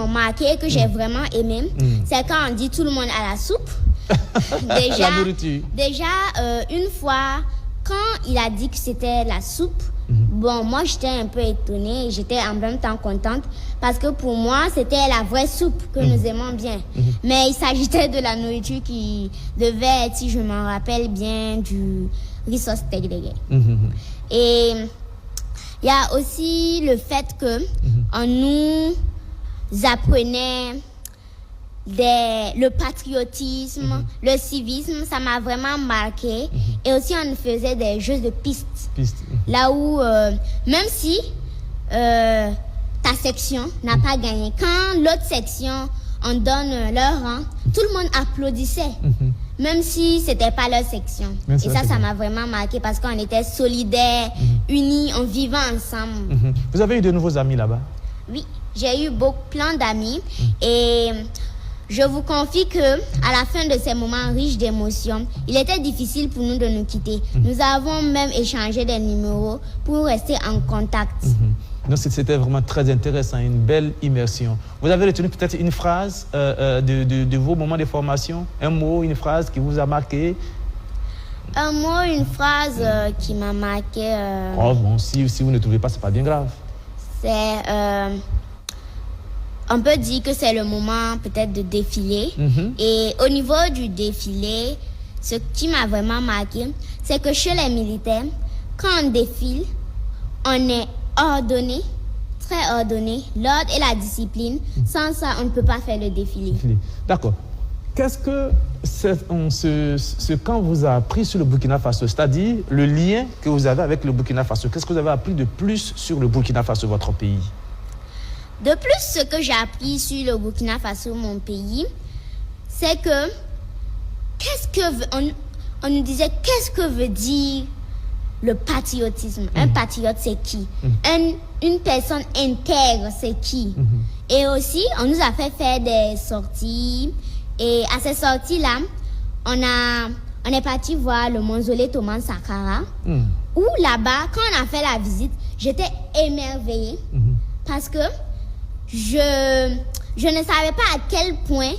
marqué, que j'ai vraiment aimé, c'est quand on dit tout le monde à la soupe. La nourriture. Déjà, une fois, quand il a dit que c'était la soupe, bon, moi j'étais un peu étonnée et j'étais en même temps contente parce que pour moi c'était la vraie soupe que nous aimons bien. Mais il s'agissait de la nourriture qui devait être, si je m'en rappelle bien, du riz sauce steak de guerre. Et il y a aussi le fait que on nous apprenait le patriotisme, le civisme, ça m'a vraiment marqué. Et aussi, on faisait des jeux de pistes. Là où, même si ta section n'a pas gagné, quand l'autre section, on donne leur rang, tout le monde applaudissait. Même si c'était pas leur section. Et ça m'a vraiment marqué parce qu'on était solidaires, unis, on vivait ensemble. Vous avez eu de nouveaux amis là-bas? Oui, j'ai eu plein d'amis. Et je vous confie que à la fin de ces moments riches d'émotions, il était difficile pour nous de nous quitter. Nous avons même échangé des numéros pour rester en contact. Donc c'était vraiment très intéressant, une belle immersion. Vous avez retenu peut-être une phrase de vos moments de formation, un mot, une phrase qui vous a marqué? Un mot, une phrase qui m'a marqué. Oh bon, si vous ne trouvez pas, c'est pas bien grave. C'est on peut dire que c'est le moment peut-être de défiler. Et au niveau du défilé, ce qui m'a vraiment marqué, c'est que chez les militaires, quand on défile, on est ordonné, très ordonné, l'ordre et la discipline. Sans ça, on ne peut pas faire le défilé. D'accord. Qu'est-ce que ce camp vous a appris sur le Burkina Faso, c'est-à-dire le lien que vous avez avec le Burkina Faso? Qu'est-ce que vous avez appris de plus sur le Burkina Faso, votre pays? De plus, ce que j'ai appris sur le Burkina Faso, mon pays, c'est que on nous disait qu'est-ce que veut dire le patriotisme. Un patriote, c'est qui? Une personne intègre, c'est qui? Et aussi, on nous a fait faire des sorties. Et à ces sorties-là, on est parti voir le mausolée Thomas Sankara. Où là-bas, quand on a fait la visite, j'étais émerveillée. Parce que je ne savais pas à quel point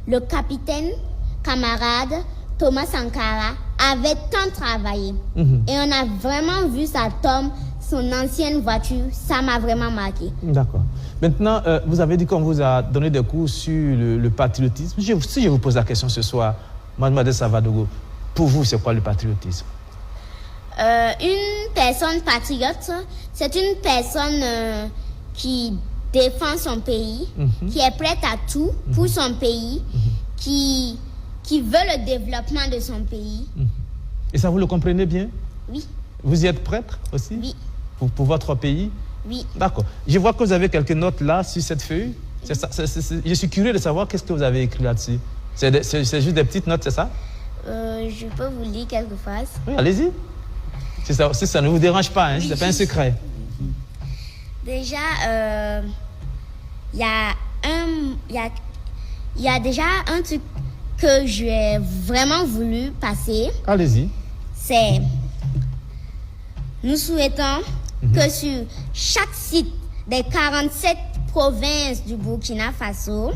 le capitaine camarade Thomas Sankara avait tant travaillé. Et on a vraiment vu sa tombe, son ancienne voiture. Ça m'a vraiment marqué. D'accord. Maintenant, vous avez dit qu'on vous a donné des cours sur le patriotisme. Si je vous pose la question ce soir, Mademoiselle Savadogo, pour vous, c'est quoi le patriotisme? Une personne patriote, c'est une personne qui défend son pays, qui est prête à tout pour son pays, qui veut le développement de son pays. Et ça, vous le comprenez bien? Oui. Vous y êtes prête aussi? Oui. Pour votre pays? Oui. D'accord. Je vois que vous avez quelques notes là sur cette feuille. Je suis curieux de savoir qu'est-ce que vous avez écrit là-dessus. C'est juste des petites notes, c'est ça? Je peux vous lire quelques phrases. Oui, allez-y. Si ça ne vous dérange pas, hein, c'est pas un secret. Déjà, il y a déjà un truc que j'ai vraiment voulu passer. Allez-y. C'est, nous souhaitons que sur chaque site des 47 provinces du Burkina Faso,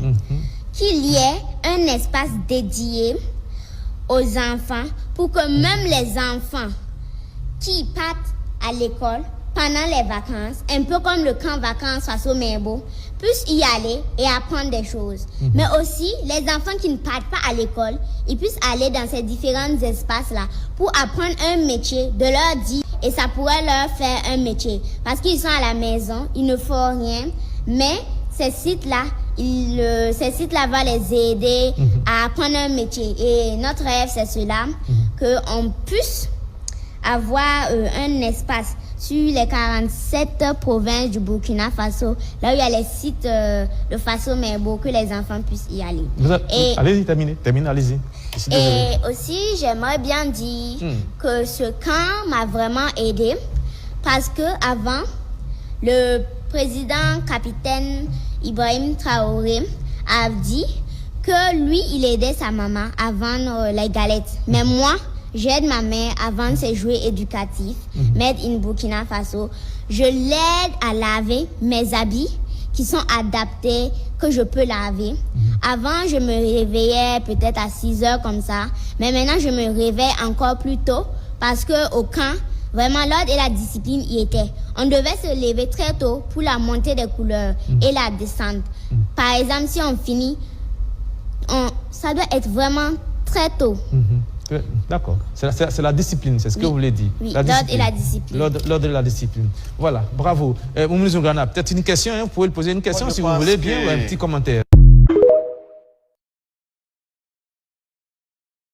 qu'il y ait un espace dédié aux enfants pour que même les enfants qui partent à l'école pendant les vacances, un peu comme le camp vacances Faso Merbo, puissent y aller et apprendre des choses. Mais aussi, les enfants qui ne partent pas à l'école, ils puissent aller dans ces différents espaces-là pour apprendre un métier, de leur dire, et ça pourrait leur faire un métier. Parce qu'ils sont à la maison, ils ne font rien, mais ces sites-là vont les aider à apprendre un métier. Et notre rêve, c'est cela, qu'on puisse avoir un espace sur les 47 provinces du Burkina Faso, là où il y a les sites de Faso Merbo, que les enfants puissent y aller. Allez-y, terminez, allez-y. Et aussi, j'aimerais bien dire que ce camp m'a vraiment aidé parce que avant, le président capitaine Ibrahim Traoré a dit que lui, il aidait sa maman à vendre les galettes. Mais moi, j'aide ma mère à vendre ses jouets éducatifs, Made in Burkina Faso. Je l'aide à laver mes habits qui sont adaptés, que je peux laver. Avant, je me réveillais peut-être à 6 heures comme ça. Mais maintenant, je me réveille encore plus tôt parce que au camp, vraiment, l'ordre et la discipline y étaient. On devait se lever très tôt pour la montée des couleurs et la descente. Par exemple, si on finit, ça doit être vraiment très tôt. D'accord. C'est la discipline, c'est ce que vous voulez dire. Oui, l'ordre et la discipline. L'ordre et la discipline. Voilà, bravo. Peut-être une question, hein, vous pouvez poser une question si vous voulez bien ou un petit commentaire.